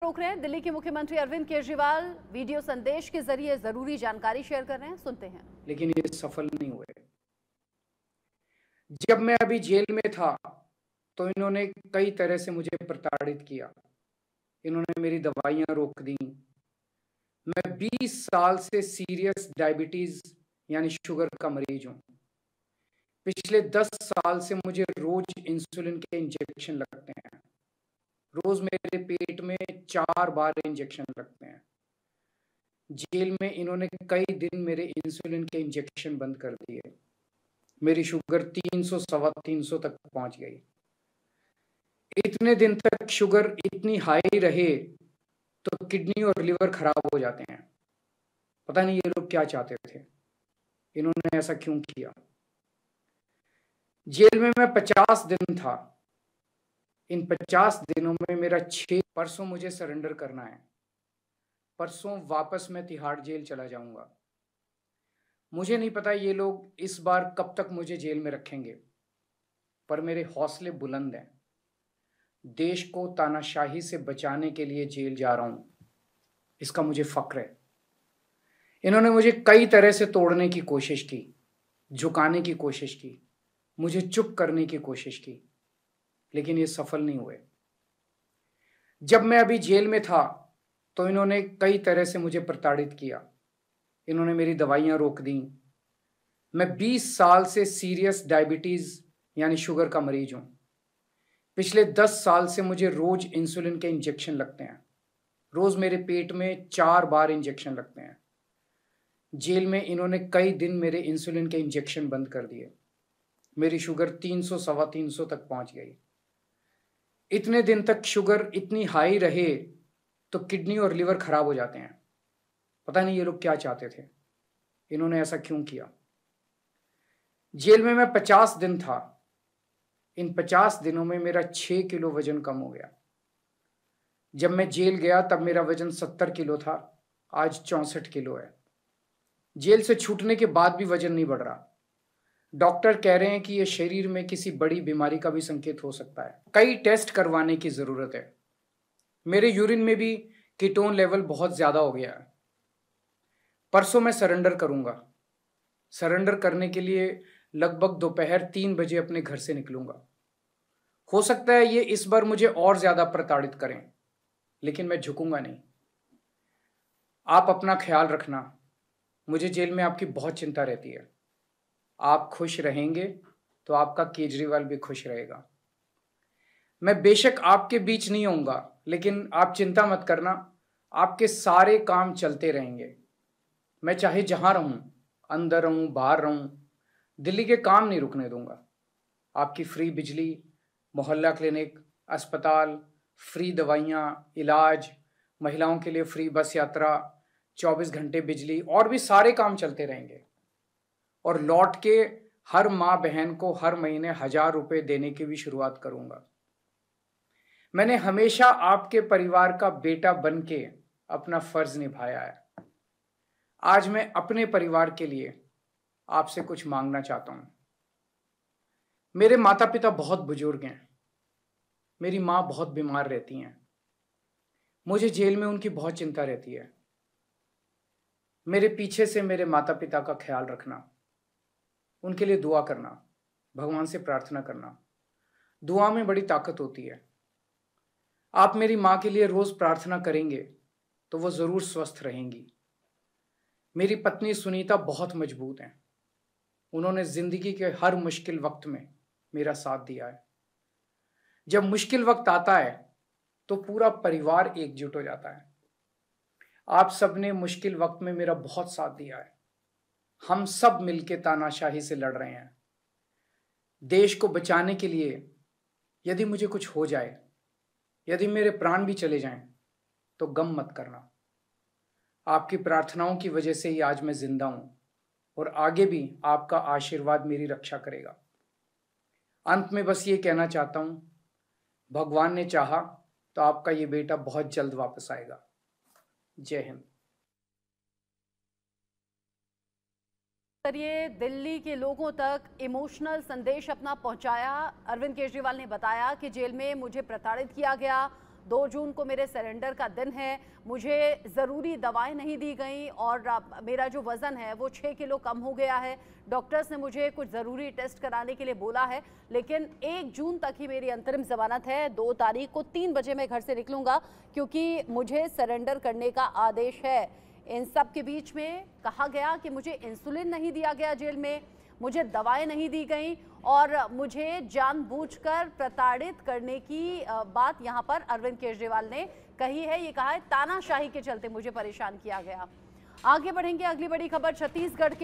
रोक रहे हैं। दिल्ली के मुख्यमंत्री अरविंद केजरीवाल वीडियो संदेश के जरिए जरूरी जानकारी शेयर कर रहे हैं, सुनते हैं। लेकिन ये सफल नहीं हुए। जब मैं अभी जेल में था तो इन्होंने कई तरह से मुझे प्रताड़ित किया। इन्होंने मेरी दवाइयां रोक दी। मैं 20 साल से सीरियस डायबिटीज यानी शुगर का मरीज हूं। पिछले 10 साल से मुझे रोज इंसुलिन के इंजेक्शन लगते हैं। रोज मेरे पेट में 4 बार इंजेक्शन लगते हैं। जेल में इन्होंने कई दिन मेरे इंसुलिन के इंजेक्शन बंद कर दिए। मेरी शुगर 300 सवा 300 तक पहुंच गई। इतने दिन तक शुगर इतनी हाई रहे तो किडनी और लिवर खराब हो जाते हैं। पता नहीं ये लोग क्या चाहते थे, इन्होंने ऐसा क्यों किया। जेल में मैं 50 दिन था। इन 50 दिनों में मेरा 6 परसों मुझे सरेंडर करना है। परसों वापस मैं तिहाड़ जेल चला जाऊंगा। मुझे नहीं पता ये लोग इस बार कब तक मुझे जेल में रखेंगे, पर मेरे हौसले बुलंद हैं। देश को तानाशाही से बचाने के लिए जेल जा रहा हूं, इसका मुझे फक्र है। इन्होंने मुझे कई तरह से तोड़ने की कोशिश की, झुकाने की कोशिश की, मुझे चुप करने की कोशिश की, लेकिन ये सफल नहीं हुए। जब मैं अभी जेल में था तो इन्होंने कई तरह से मुझे प्रताड़ित किया। इन्होंने मेरी दवाइयां रोक दी। मैं 20 साल से सीरियस डायबिटीज यानी शुगर का मरीज हूं। पिछले 10 साल से मुझे रोज इंसुलिन के इंजेक्शन लगते हैं। रोज मेरे पेट में 4 बार इंजेक्शन लगते हैं। जेल में इन्होंने कई दिन मेरे इंसुलिन के इंजेक्शन बंद कर दिए। मेरी शुगर 300 सवा 300 तक पहुंच गई। इतने दिन तक शुगर इतनी हाई रहे तो किडनी और लिवर खराब हो जाते हैं। पता नहीं ये लोग क्या चाहते थे, इन्होंने ऐसा क्यों किया। जेल में मैं 50 दिन था। इन 50 दिनों में मेरा 6 किलो वजन कम हो गया। जब मैं जेल गया तब मेरा वजन 70 किलो था, आज 64 किलो है। जेल से छूटने के बाद भी वजन नहीं बढ़ रहा। डॉक्टर कह रहे हैं कि यह शरीर में किसी बड़ी बीमारी का भी संकेत हो सकता है। कई टेस्ट करवाने की जरूरत है। मेरे यूरिन में भी कीटोन लेवल बहुत ज्यादा हो गया है। परसों मैं सरेंडर करूंगा। सरेंडर करने के लिए लगभग दोपहर 3 बजे अपने घर से निकलूंगा। हो सकता है ये इस बार मुझे और ज्यादा प्रताड़ित करें, लेकिन मैं झुकूंगा नहीं। आप अपना ख्याल रखना। मुझे जेल में आपकी बहुत चिंता रहती है। आप खुश रहेंगे तो आपका केजरीवाल भी खुश रहेगा। मैं बेशक आपके बीच नहीं होऊंगा, लेकिन आप चिंता मत करना, आपके सारे काम चलते रहेंगे। मैं चाहे जहां रहूं, अंदर रहूं बाहर रहूं, दिल्ली के काम नहीं रुकने दूंगा। आपकी फ्री बिजली, मोहल्ला क्लिनिक, अस्पताल, फ्री दवाइयाँ, इलाज, महिलाओं के लिए फ्री बस यात्रा, 24 घंटे बिजली और भी सारे काम चलते रहेंगे। और लौट के हर माँ बहन को हर महीने 1000 रुपए देने की भी शुरुआत करूंगा। मैंने हमेशा आपके परिवार का बेटा बन के अपना फर्ज निभाया है। आज मैं अपने परिवार के लिए आपसे कुछ मांगना चाहता हूं। मेरे माता पिता बहुत बुजुर्ग हैं। मेरी माँ बहुत बीमार रहती हैं। मुझे जेल में उनकी बहुत चिंता रहती है। मेरे पीछे से मेरे माता पिता का ख्याल रखना, उनके लिए दुआ करना, भगवान से प्रार्थना करना। दुआ में बड़ी ताकत होती है। आप मेरी माँ के लिए रोज प्रार्थना करेंगे तो वो जरूर स्वस्थ रहेंगी। मेरी पत्नी सुनीता बहुत मजबूत हैं। उन्होंने जिंदगी के हर मुश्किल वक्त में मेरा साथ दिया है। जब मुश्किल वक्त आता है तो पूरा परिवार एकजुट हो जाता है। आप सबने मुश्किल वक्त में मेरा बहुत साथ दिया है। हम सब मिलके तानाशाही से लड़ रहे हैं। देश को बचाने के लिए यदि मुझे कुछ हो जाए, यदि मेरे प्राण भी चले जाएं, तो गम मत करना। आपकी प्रार्थनाओं की वजह से ही आज मैं जिंदा हूं और आगे भी आपका आशीर्वाद मेरी रक्षा करेगा। अंत में बस ये कहना चाहता हूं, भगवान ने चाहा तो आपका ये बेटा बहुत जल्द वापस आएगा। जय हिंद। ये दिल्ली के लोगों तक इमोशनल संदेश अपना पहुंचाया। अरविंद केजरीवाल ने बताया कि जेल में मुझे प्रताड़ित किया गया, 2 जून को मेरे सरेंडर का दिन है, मुझे ज़रूरी दवाएं नहीं दी गई और मेरा जो वज़न है वो 6 किलो कम हो गया है। डॉक्टर्स ने मुझे कुछ ज़रूरी टेस्ट कराने के लिए बोला है, लेकिन 1 जून तक ही मेरी अंतरिम ज़मानत है। 2 तारीख को 3 बजे मैं घर से निकलूँगा क्योंकि मुझे सरेंडर करने का आदेश है। इन सब के बीच में कहा गया कि मुझे इंसुलिन नहीं दिया गया जेल में, मुझे दवाएं नहीं दी गई और मुझे जानबूझकर प्रताड़ित करने की बात यहां पर अरविंद केजरीवाल ने कही है। ये कहा है तानाशाही के चलते मुझे परेशान किया गया। आगे बढ़ेंगे, अगली बड़ी खबर छत्तीसगढ़ की